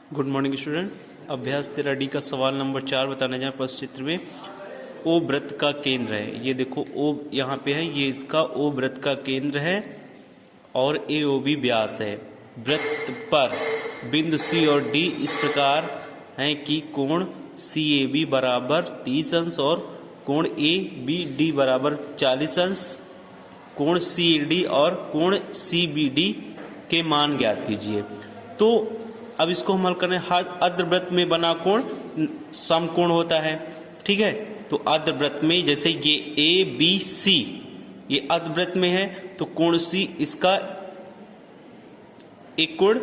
Good morning student. अभ्यास 13D का सवाल नंबर 4 बताने जाए। फर्स्ट चित्र में ओ वृत्त का केंद्र है। ये देखो ओ यहाँ पे है, ये इसका ओ वृत्त का केंद्र है और ए ओ बी व्यास है। वृत्त पर बिंदु सी और डी इस प्रकार है कि कोण सी ए बी बराबर 30 अंश और कोण ए बी डी बराबर 40 अंश। कोण सी ए डी और कोण सी बी डी के मान ज्ञात कीजिए। तो अब इसको हम हल करें। अर्धवृत्त में बना कोण समकोण होता है, ठीक है। तो अर्धवृत्त में जैसे ये ए बी सी ये अर्धवृत्त में है, तो कोण सी इसका एक कोण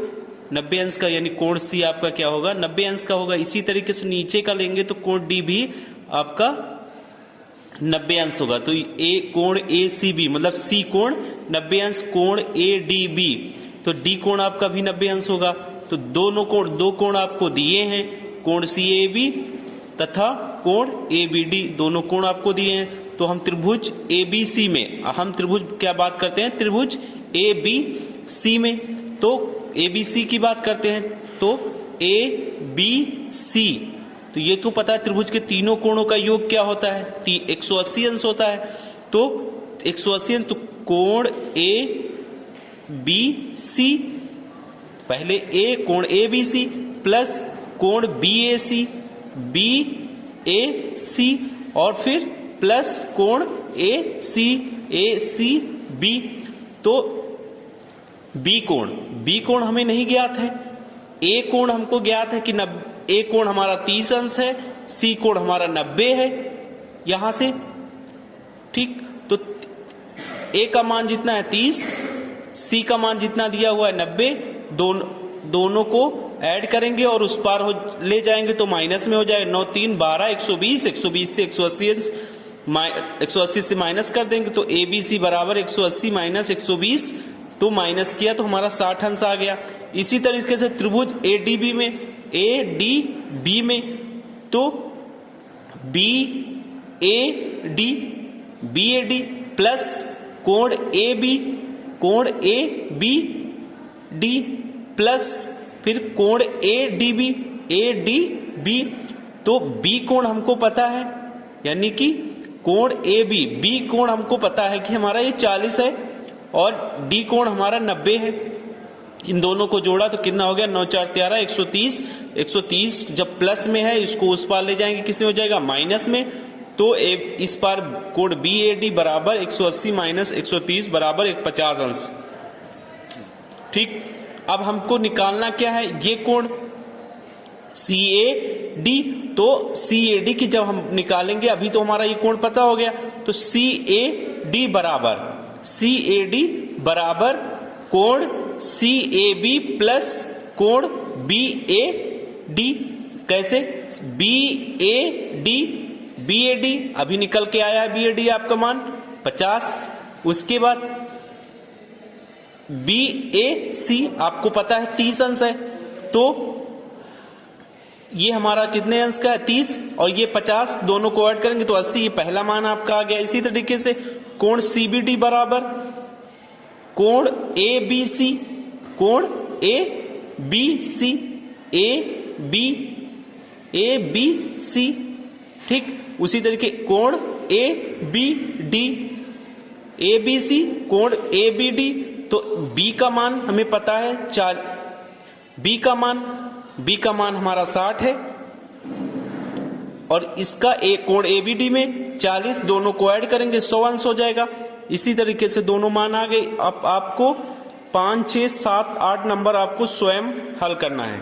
90 अंश का, यानी कोण सी आपका क्या होगा 90 अंश का होगा। इसी तरीके से नीचे का लेंगे तो कोण डी भी आपका 90 अंश होगा। तो ए कोण ए सी बी मतलब सी कोण 90 अंश, कोण ए डी बी तो डी कोण आपका भी 90 अंश होगा। तो दो कोण आपको दिए हैं, कोण सी ए बी तथा कोण ए बी डी, दोनों कोण आपको दिए हैं। तो हम त्रिभुज ए बी सी में, हम त्रिभुज क्या बात करते हैं, त्रिभुज ए बी सी में, तो ए बी सी की बात करते हैं। तो ए बी सी, तो ये तो पता है त्रिभुज के तीनों कोणों का योग क्या होता है, 180 अंश होता है। तो 180 अंश, तो कोण ए बी सी, पहले ए कोण ए बी सी प्लस कोण बी ए सी और फिर प्लस कोण ए सी बी। तो बी कोण हमें नहीं ज्ञात है। ए कोण हमको ज्ञात है कि ए कोण हमारा 30 अंश है, सी कोण हमारा 90 है यहां से, ठीक। तो ए का मान जितना है 30, सी का मान जितना दिया हुआ है 90, दोनों को ऐड करेंगे और उस पार ले जाएंगे तो माइनस में हो जाएगा। 9 3 12 120, 120 से 180 से माइनस कर देंगे तो ए बी सी बराबर 180 माइनस 120, तो माइनस किया तो हमारा 60 अंश आ गया। इसी तरीके से त्रिभुज ए डी बी में तो बी ए डी प्लस कोण ए बी डी प्लस फिर कोण ए डी बी। तो बी कोण हमको पता है, यानी कि कोण ए बी कोण हमको पता है कि हमारा ये 40 है और डी कोण हमारा 90 है। इन दोनों को जोड़ा तो कितना हो गया, 9 4 13 130 जब प्लस में है इसको उस पार ले जाएंगे, किस में हो जाएगा माइनस में। तो इस पार कोण बी ए डी बराबर 180 माइनस 130 बराबर 50 अंश, ठीक। अब हमको निकालना क्या है, ये कोण सी ए डी, तो सी ए डी की जब हम निकालेंगे, अभी तो हमारा ये कोण पता हो गया, तो सी ए डी बराबर कोण सी ए बी प्लस कोण बी ए डी। कैसे, बी ए डी अभी निकल के आया है, बी ए डी आपका मान 50। उसके बाद बी ए सी आपको पता है 30 अंश है, तो ये हमारा कितने अंश का है 30 और ये 50, दोनों को ऐड करेंगे तो 80, ये पहला मान आपका आ गया। इसी तरीके से कोण सी बी डी बराबर कोण ए बी सी, ठीक। उसी तरीके कोण ए बी सी कोण ए बी डी, तो बी का मान हमें पता है बी का मान हमारा 60 है और इसका एक कोण ए बी डी में 40, दोनों को ऐड करेंगे 100 अंश हो जाएगा। इसी तरीके से दोनों मान आ गए। अब आपको 5 6 7 8 नंबर आपको स्वयं हल करना है।